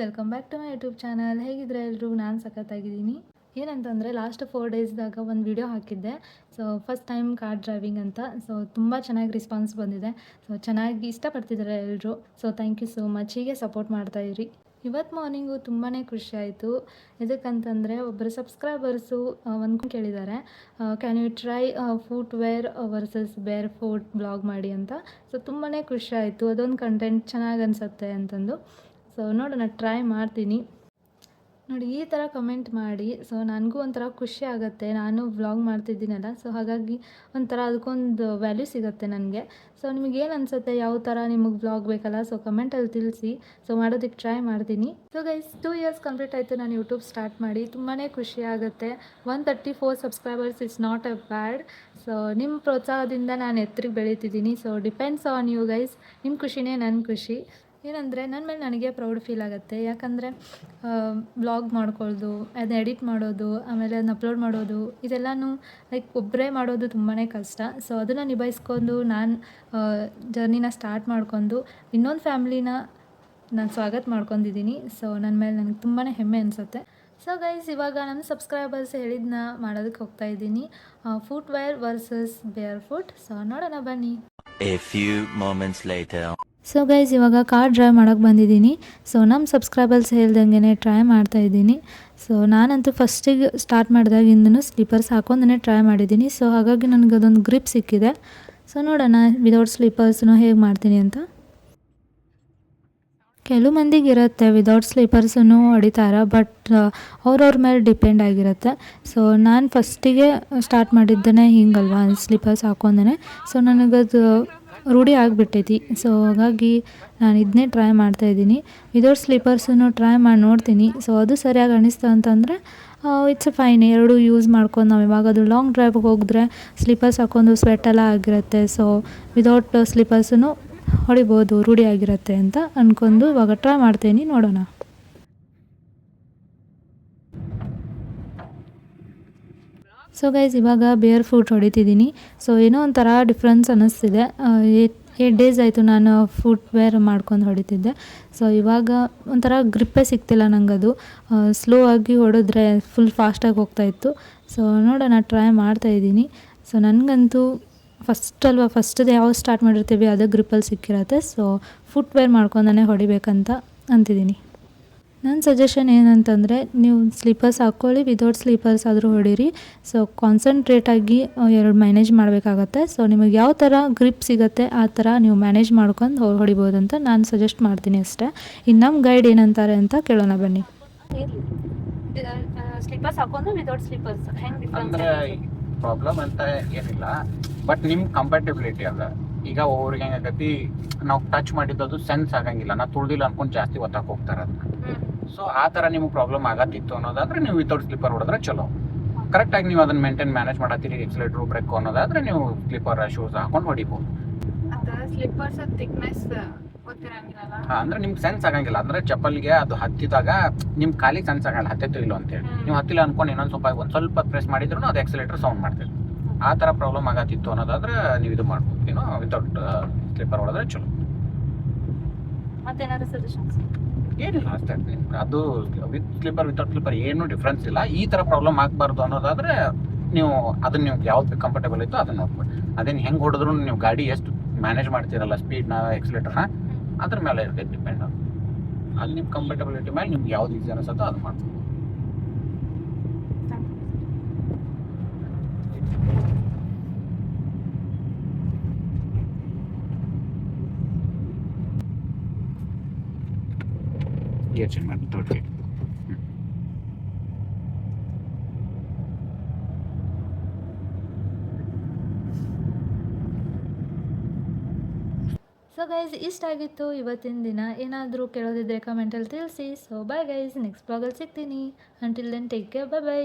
Welcome back to my YouTube channel. ಹೇಗಿದ್ರೆ ಎಲ್ಲರೂ? ನಾನು ಸಖತ್ತಾಗಿದ್ದೀನಿ. ಏನಂತಂದರೆ ಲಾಸ್ಟ್ 4 ಡೇಸ್ದಾಗ ಒಂದು ವಿಡಿಯೋ ಹಾಕಿದ್ದೆ. So first time car driving ಅಂತ. ಸೊ ತುಂಬ ಚೆನ್ನಾಗಿ ರೆಸ್ಪಾನ್ಸ್ ಬಂದಿದೆ. ಸೊ ಚೆನ್ನಾಗಿ ಇಷ್ಟಪಡ್ತಿದ್ದಾರೆ ಎಲ್ಲರೂ. So thank you so much. ಹೀಗೆ ಸಪೋರ್ಟ್ ಮಾಡ್ತಾಯಿರಿ. ಇವತ್ತು ಮಾರ್ನಿಂಗು ತುಂಬಾ ಖುಷಿ ಆಯಿತು. ಎದಕ್ಕಂತಂದರೆ ಒಬ್ಬರು ಸಬ್ಸ್ಕ್ರೈಬರ್ಸು ಒಂದು ಕೇಳಿದ್ದಾರೆ, can you try footwear versus barefoot blog ಮಾಡಿ ಅಂತ. ಸೊ ತುಂಬಾ ಖುಷಿ ಆಯಿತು. ಅದೊಂದು ಕಂಟೆಂಟ್ ಚೆನ್ನಾಗಿ ಅನಿಸುತ್ತೆ ಅಂತಂದು. ಸೊ ನೋಡೋಣ, ಟ್ರೈ ಮಾಡ್ತೀನಿ. ನೋಡಿ, ಈ ಥರ ಕಮೆಂಟ್ ಮಾಡಿ. ಸೊ ನನಗೂ ಒಂಥರ ಖುಷಿ ಆಗುತ್ತೆ. ನಾನು ವ್ಲಾಗ್ ಮಾಡ್ತಿದ್ದೀನಲ್ಲ, ಸೊ ಹಾಗಾಗಿ ಒಂಥರ ಅದಕ್ಕೊಂದು ವ್ಯಾಲ್ಯೂ ಸಿಗುತ್ತೆ ನನಗೆ. ಸೊ ನಿಮಗೇನು ಅನಿಸುತ್ತೆ, ಯಾವ ಥರ ನಿಮಗೆ ವ್ಲಾಗ್ ಬೇಕಲ್ಲ, ಸೊ ಕಮೆಂಟಲ್ಲಿ ತಿಳಿಸಿ. ಸೊ ಮಾಡೋದಕ್ಕೆ ಟ್ರೈ ಮಾಡ್ತೀನಿ. ಸೊ ಗೈಸ್, 2 ಇಯರ್ಸ್ ಕಂಪ್ಲೀಟ್ ಆಯಿತು ನಾನು ಯೂಟ್ಯೂಬ್ ಸ್ಟಾರ್ಟ್ ಮಾಡಿ. ತುಂಬಾ ಖುಷಿ ಆಗುತ್ತೆ. 134 subscribers it's not a bad. So ನಿಮ್ಮ ಪ್ರೋತ್ಸಾಹದಿಂದ ನಾನು ಎತ್ತರಿಗೆ ಬೆಳೀತಿದ್ದೀನಿ. So depends on you guys. ನಿಮ್ಮ ಖುಷಿನೇ ನನ್ನ ಖುಷಿ. ಏನಂದರೆ ನನ್ನ ಮೇಲೆ ನನಗೆ ಪ್ರೌಡ್ ಫೀಲ್ ಆಗುತ್ತೆ. ಯಾಕಂದರೆ ವ್ಲಾಗ್ ಮಾಡ್ಕೊಳ್ಳೋದು, ಅದನ್ನ ಎಡಿಟ್ ಮಾಡೋದು, ಆಮೇಲೆ ಅದನ್ನ ಅಪ್ಲೋಡ್ ಮಾಡೋದು, ಇದೆಲ್ಲನೂ ಲೈಕ್ ಒಬ್ಬರೇ ಮಾಡೋದು ತುಂಬಾ ಕಷ್ಟ. ಸೊ ಅದನ್ನು ನಿಭಾಯಿಸ್ಕೊಂಡು ನಾನು ಜರ್ನಿನ ಸ್ಟಾರ್ಟ್ ಮಾಡ್ಕೊಂಡು ಇನ್ನೊಂದು ಫ್ಯಾಮ್ಲಿನ ನಾನು ಸ್ವಾಗತ ಮಾಡ್ಕೊಂಡಿದ್ದೀನಿ. ಸೊ ನನ್ನ ಮೇಲೆ ನನಗೆ ತುಂಬಾ ಹೆಮ್ಮೆ ಅನಿಸುತ್ತೆ. ಸೊ ಗೈಸ್, ಇವಾಗ ನನ್ನ ಸಬ್ಸ್ಕ್ರೈಬರ್ಸ್ ಹೇಳಿದ್ದನ್ನ ಮಾಡೋದಕ್ಕೆ ಹೋಗ್ತಾಯಿದ್ದೀನಿ. ಫುಟ್ವೇರ್ ವರ್ಸಸ್ ಬೇರ್ ಫುಟ್. ಸೊ ನೋಡೋಣ ಬನ್ನಿ. A few moments later. So guys, ಇವಾಗ ಕಾರ್ ಡ್ರೈವ್ ಮಾಡೋಕ್ಕೆ ಬಂದಿದ್ದೀನಿ. ಸೊ ನಮ್ಮ ಸಬ್ಸ್ಕ್ರೈಬರ್ಸ್ ಹೇಳ್ದಂಗೆ ಟ್ರೈ ಮಾಡ್ತಾಯಿದ್ದೀನಿ. ಸೊ ನಾನಂತೂ ಫಸ್ಟಿಗೆ ಸ್ಟಾರ್ಟ್ ಮಾಡಿದಾಗಿಂದನೂ ಸ್ಲೀಪರ್ಸ್ ಹಾಕೊಂಡೇ ಟ್ರೈ ಮಾಡಿದ್ದೀನಿ. ಸೊ ಹಾಗಾಗಿ ನನಗೆ ಅದೊಂದು ಗ್ರಿಪ್ ಸಿಕ್ಕಿದೆ. ಸೊ ನೋಡೋಣ ವಿದೌಟ್ ಸ್ಲೀಪರ್ಸ್ನು ಹೇಗೆ ಮಾಡ್ತೀನಿ ಅಂತ. ಕೆಲವು ಮಂದಿಗೆ ಇರುತ್ತೆ ವಿದೌಟ್ ಸ್ಲೀಪರ್ಸನ್ನು ಹೊಡಿತಾರೆ, ಬಟ್ ಅವ್ರವ್ರ ಮೇಲೆ ಡಿಪೆಂಡ್ ಆಗಿರುತ್ತೆ. ಸೊ ನಾನು ಫಸ್ಟಿಗೆ ಸ್ಟಾರ್ಟ್ ಮಾಡಿದ್ದೇನೆ ಹಿಂಗಲ್ವಾ, ಸ್ಲೀಪರ್ಸ್ ಹಾಕೊಂಡೇ. ಸೊ ನನಗದು ರೂಢಿ ಆಗಿಬಿಟ್ಟೈತಿ. ಸೊ ಹಾಗಾಗಿ ನಾನು ಇದನ್ನೇ ಟ್ರೈ ಮಾಡ್ತಾಯಿದ್ದೀನಿ. ವಿದೌಟ್ ಸ್ಲೀಪರ್ಸನ್ನು ಟ್ರೈ ಮಾಡಿ ನೋಡ್ತೀನಿ. ಸೊ ಅದು ಸರಿಯಾಗಿ ಅನಿಸ್ತು ಅಂತಂದರೆ ಇಟ್ಸ್ ಫೈನ್. ಎರಡೂ ಯೂಸ್ ಮಾಡ್ಕೊಂಡು ನಾವು ಇವಾಗ ಅದು ಲಾಂಗ್ ಡ್ರೈವ್ಗೆ ಹೋಗಿದ್ರೆ ಸ್ಲೀಪರ್ಸ್ ಹಾಕೊಂಡು ಸ್ವೆಟ್ಟೆಲ್ಲ ಆಗಿರುತ್ತೆ. ಸೊ ವಿದೌಟ್ ಸ್ಲೀಪರ್ಸನ್ನು ಹೊಡಿಬೋದು, ರೂಢಿ ಆಗಿರುತ್ತೆ ಅಂತ ಅಂದ್ಕೊಂಡು ಇವಾಗ ಟ್ರೈ ಮಾಡ್ತೀನಿ. ನೋಡೋಣ. ಸೊ ಗೈಸ್, ಇವಾಗ ಬೇರ್ ಫುಟ್ ಹೊಡಿತಿದ್ದೀನಿ. ಸೊ ಏನೋ ಒಂಥರ ಡಿಫ್ರೆನ್ಸ್ ಅನ್ನಿಸ್ತಿದೆ. 8 ಡೇಸ್ ಆಯಿತು ನಾನು ಫುಟ್ವೇರ್ ಮಾಡ್ಕೊಂಡು ಹೊಡಿತಿದ್ದೆ. ಸೊ ಇವಾಗ ಒಂಥರ ಗ್ರಿಪ್ಪೇ ಸಿಗ್ತಿಲ್ಲ ನನಗದು. ಸ್ಲೋ ಆಗಿ ಹೊಡೆದ್ರೆ ಫುಲ್ ಫಾಸ್ಟಾಗಿ ಹೋಗ್ತಾಯಿತ್ತು. ಸೊ ನೋಡೋಣ, ಟ್ರೈ ಮಾಡ್ತಾಯಿದ್ದೀನಿ. ಸೊ ನನಗಂತೂ ಫಸ್ಟದು ಯಾವ ಸ್ಟಾರ್ಟ್ ಮಾಡಿರ್ತೀವಿ ಅದೇ ಗ್ರಿಪ್ಪಲ್ಲಿ ಸಿಕ್ಕಿರತ್ತೆ. So footwear ಮಾಡ್ಕೊಂಡೇ ಹೊಡಿಬೇಕಂತ ಅಂತಿದ್ದೀನಿ. ನನ್ನ ಸಜೆಷನ್ ಏನಂತಂದರೆ, ನೀವು ಸ್ಲೀಪರ್ಸ್ ಹಾಕ್ಕೊಳ್ಳಿ, ವಿದೌಟ್ ಸ್ಲೀಪರ್ಸ್ ಆದರೂ ಹೊಡೀರಿ. ಸೊ ಕಾನ್ಸಂಟ್ರೇಟಾಗಿ ಎರಡು ಮ್ಯಾನೇಜ್ ಮಾಡಬೇಕಾಗತ್ತೆ. ಸೊ ನಿಮಗೆ ಯಾವ ಥರ ಗ್ರಿಪ್ ಸಿಗುತ್ತೆ ಆ ಥರ ನೀವು ಮ್ಯಾನೇಜ್ ಮಾಡ್ಕೊಂಡು ಹೊಡಿಬೋದು ಅಂತ ನಾನು ಸಜೆಸ್ಟ್ ಮಾಡ್ತೀನಿ ಅಷ್ಟೇ. ಇನ್ನು ನಮ್ಮ ಗೈಡ್ ಏನಂತಾರೆ ಅಂತ ಕೇಳೋಣ ಬನ್ನಿ. ಸ್ಲೀಪರ್ಸ್ ಹಾಕೊಂಡು ವಿದೌಟ್ ಸ್ಲೀಪರ್ಸ್ ಅಂದರೆ ಪ್ರಾಬ್ಲಮ್ ಅಂತ ಏನಿಲ್ಲ, ಬಟ್ ನಿಮ್ಮ ಕಂಫರ್ಟಬಿಲಿಟಿ ಅದ. ಈಗ ಒಬ್ಬರಿಗೆ ಹೆಂಗಾಗತಿ, ನಾವು ಟಚ್ ಮಾಡಿದ್ದು ಸೆನ್ಸ್ ಆಗಂಗಿಲ್ಲ, ನಾವು ತುಳಿದಿಲ್ಲ ಅನ್ಕೊಂಡು ಜಾಸ್ತಿ ಒತ್ತಕ್ಕೆ ಹೋಗ್ತಾರೆ ಅದನ್ನ. ಸೊ ಆ ಥರ ನಿಮ್ಗೆ ಪ್ರಾಬ್ಲಮ್ ಆಗತ್ತಿತ್ತು ಅನ್ನೋದಾದ್ರೆ ನೀವು ವಿತೌಟ್ ಸ್ಲೀಪರ್ ಹೊಡೆದ್ರೆ ಚಲೋ. ಕರೆಕ್ಟಾಗಿ ನೀವು ಅದನ್ನ ಮ್ಯಾನೇಜ್ ಮಾಡತ್ತೀರಿ, ಎಕ್ಸಲೇಟ್ರು ಬ್ರೇಕ್ ಅನ್ನೋದಾದ್ರೆ ನೀವು ಸ್ಲೀಪರ್ ಶೂಸ್ ಹಾಕೊಂಡು ಹೊಡಿಬೋದು. ಅಂದ್ರೆ ನಿಮ್ಗೆ ಸೆನ್ಸ್ ಆಗಂಗಿಲ್ಲ. ಅಂದ್ರೆ ಚಪ್ಪಲ್ಗೆ ಅದು ಹತ್ತಿದಾಗ ನಿಮ್ ಕಾಲಿಗೆ ಸೆನ್ಸ್ ಆಗಲ್ಲ ಹತ್ತಿತ್ತು ಇಲ್ಲ ಅಂತೇಳಿ. ನೀವು ಹತ್ತಿಲ್ಲ ಅನ್ಕೊಂಡು ಒಂದ್ ಸ್ವಲ್ಪ ಪ್ರೆಸ್ ಮಾಡಿದ್ರು ಅದು ಎಕ್ಸಲೇಟರ್ ಸೌಂಡ್ ಮಾಡ್ತೇವೆ. ಆ ಥರ ಪ್ರಾಬ್ಲಮ್ ಆಗತ್ತಿತ್ತು ಅನ್ನೋದಾದ್ರೆ ನೀವು ಇದು ಮಾಡ್ಬೋದು, ಏನೋ ವಿತೌಟ್ ಸ್ಲೀಪರ್ ಹೊಡೆದ್ರೆ ಚಲೋ. ಏನಿಲ್ಲ ಅಷ್ಟೇ, ಅದು ವಿತ್ ಸ್ಲೀಪರ್ ವಿತೌಟ್ ಸ್ಲೀಪರ್ ಏನು ಡಿಫ್ರೆನ್ಸ್ ಇಲ್ಲ. ಈ ಥರ ಪ್ರಾಬ್ಲಮ್ ಆಗಬಾರ್ದು ಅನ್ನೋದಾದ್ರೆ ನೀವು ಅದನ್ನ ನೀವು ಯಾವ್ದು ಕಂಫರ್ಟೇಬಲ್ ಇತ್ತು ಅದನ್ನ ನೋಡ್ಬೋದು. ಅದೇನು ಹೆಂಗೆ ಹೊಡೆದ್ರು ನೀವು ಗಾಡಿ ಎಷ್ಟು ಮ್ಯಾನೇಜ್ ಮಾಡ್ತೀರಲ್ಲ, ಸ್ಪೀಡ್ನ ಎಕ್ಸಲೇಟರ್ನ, ಅದ್ರ ಮೇಲೆ ಇರ್ತೈತೆ ಡಿಪೆಂಡ್. ಅಲ್ಲಿ ನಿಮ್ಮ ಕಂಫರ್ಟಬಿಲಿಟಿ ಮೇಲೆ ನಿಮ್ಗೆ ಯಾವ್ದು ಈಸಿ ಅನಿಸುತ್ತೋ ಅದು ಮಾಡ್ಬೋದು. ಯೋಚನೆ ಮಾಡಿ ತೊಡ್ರಿ. ಸೊ ಗೈಸ್, ಇಷ್ಟಾಗಿತ್ತು ಇವತ್ತಿನ ದಿನ. ಏನಾದರೂ ಕೇಳೋದಿದ್ರೆ ಕಮೆಂಟಲ್ಲಿ ತಿಳಿಸಿ. ಸೊ ಬಾಯ್ ಗೈಸ್, ನೆಕ್ಸ್ಟ್ ಬ್ಲಾಗಲ್ಲಿ ಸಿಗ್ತೀನಿ. Until then take care, by.